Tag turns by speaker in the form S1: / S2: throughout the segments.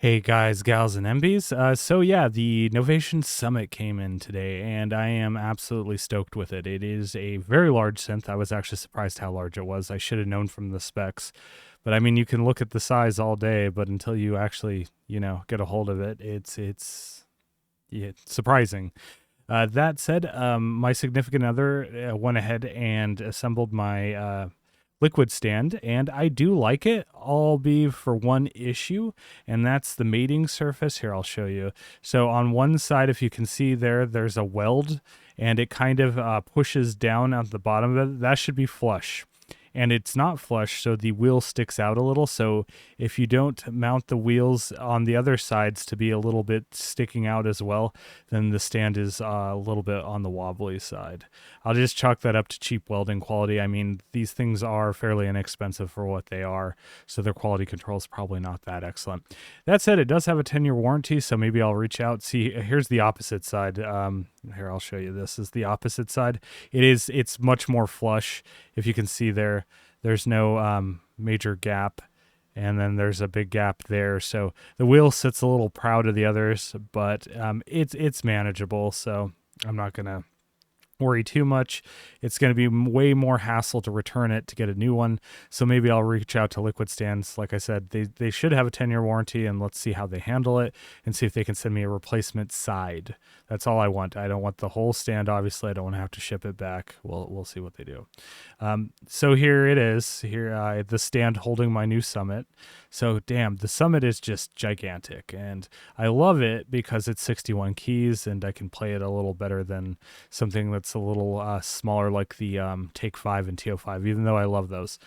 S1: Hey guys, gals, and MBs. So yeah, the Novation Summit came in today, and I am absolutely stoked with it. It is a very large synth. I was actually surprised how large it was. I should have known from the specs, but I mean, you can look at the size all day, but until you actually, get a hold of it, it's yeah, surprising. That said, my significant other went ahead and assembled my liquid stand, and I do like it, all be for one issue, and that's the mating surface. Here, I'll show you. So on one side, if you can see there, there's a weld, and it kind of pushes down at the bottom of it. That should be flush. And it's not flush, so the wheel sticks out a little. So if you don't mount the wheels on the other sides to be a little bit sticking out as well, then the stand is a little bit on the wobbly side. I'll just chalk that up to cheap welding quality. I mean, these things are fairly inexpensive for what they are, so their quality control is probably not that excellent. That said, it does have a 10-year warranty, so maybe I'll reach out. See, here's the opposite side. Here, I'll show you. This is the opposite side. It's much more flush. If you can see there, there's no major gap, and then there's a big gap there. So the wheel sits a little proud of the others, but it's manageable. So I'm not gonna worry too much. It's going to be way more hassle to return it to get a new one. So maybe I'll reach out to Liquid Stands. Like I said, they should have a 10-year warranty, and let's see how they handle it and see if they can send me a replacement side. That's all I want. I don't want the whole stand. Obviously, I don't want to have to ship it back. We'll see what they do. So here it is. Here, the stand holding my new Summit. So damn, the Summit is just gigantic, and I love it because it's 61 keys, and I can play it a little better than something that's a little smaller like the Take 5 and TO5, even though I love those.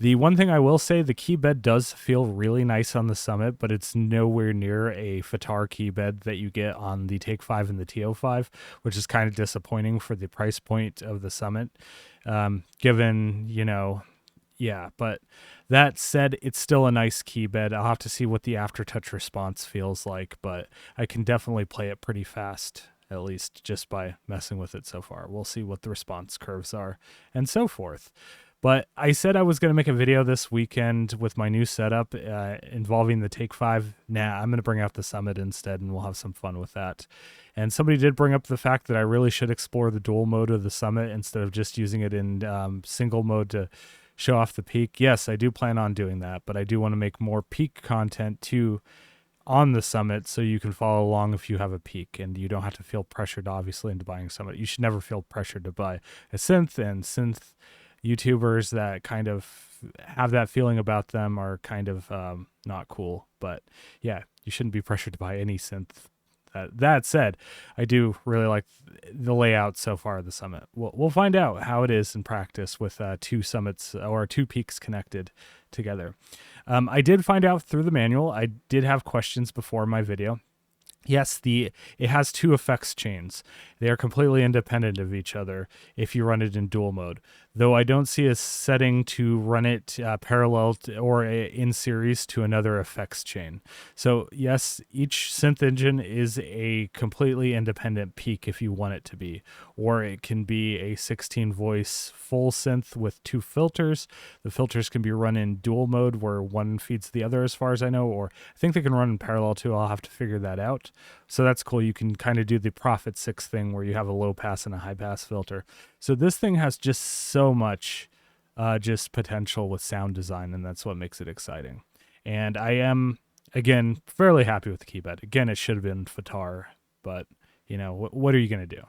S1: The one thing I will say, the keybed does feel really nice on the Summit, but it's nowhere near a FATAR keybed that you get on the Take 5 and the TO5, which is kind of disappointing for the price point of the Summit, given, yeah, but that said, it's still a nice keybed. I'll have to see what the aftertouch response feels like, but I can definitely play it pretty fast, at least just by messing with it so far. We'll see what the response curves are and so forth. But I said I was going to make a video this weekend with my new setup involving the Take 5. Nah, I'm going to bring out the Summit instead, and we'll have some fun with that. And somebody did bring up the fact that I really should explore the dual mode of the Summit instead of just using it in single mode to show off the peak. Yes, I do plan on doing that, but I do want to make more peak content too on the Summit, so you can follow along if you have a peak, and you don't have to feel pressured, obviously, into buying Summit. You should never feel pressured to buy a synth, and synth YouTubers that kind of have that feeling about them are kind of not cool. But yeah, you shouldn't be pressured to buy any synth. That said, I do really like the layout so far of the Summit. We'll find out how it is in practice with two summits or two peaks connected together. I did find out through the manual. I did have questions before my video. Yes, it has two effects chains. They are completely independent of each other if you run it in dual mode, though I don't see a setting to run it parallel or in series to another effects chain. So yes, each synth engine is a completely independent peak if you want it to be, or it can be a 16 voice full synth with two filters. The filters can be run in dual mode where one feeds the other, as far as I know, or I think they can run in parallel too. I'll have to figure that out. So that's cool. You can kind of do the Prophet 6 thing where you have a low pass and a high pass filter. So this thing has just so much just potential with sound design, and that's what makes it exciting. And I am, again, fairly happy with the keybed. Again, it should have been FATAR, but, what are you going to do?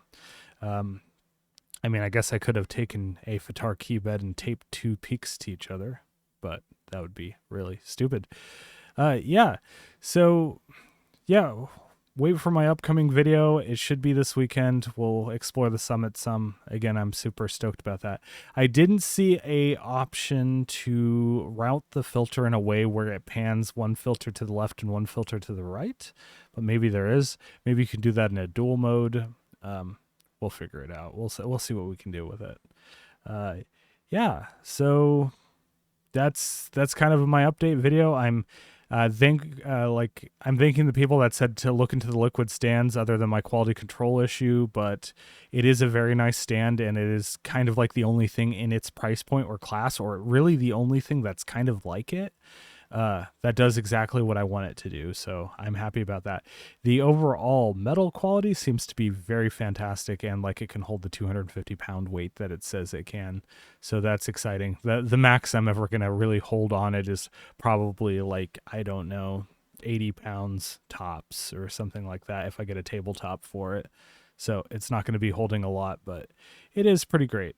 S1: I mean, I guess I could have taken a FATAR keybed and taped two peaks to each other, but that would be really stupid. Yeah, so, yeah, wait for my upcoming video. It should be this weekend. We'll explore the Summit some. Again, I'm super stoked about that. I didn't see a option to route the filter in a way where it pans one filter to the left and one filter to the right, but maybe there is. Maybe you can do that in a dual mode. We'll figure it out. We'll see what we can do with it. Yeah, so that's kind of my update video. I'm thanking the people that said to look into the liquid stands other than my quality control issue, but it is a very nice stand, and it is kind of like the only thing in its price point or class, or really the only thing that's kind of like it. That does exactly what I want it to do, so I'm happy about that. The overall metal quality seems to be very fantastic, and like it can hold the 250-pound weight that it says it can, so that's exciting. The max I'm ever gonna really hold on it is probably like, I don't know, 80 pounds tops or something like that if I get a tabletop for it. So it's not going to be holding a lot, but it is pretty great.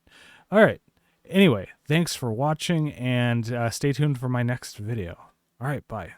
S1: All right. Anyway, thanks for watching, and stay tuned for my next video. All right, bye.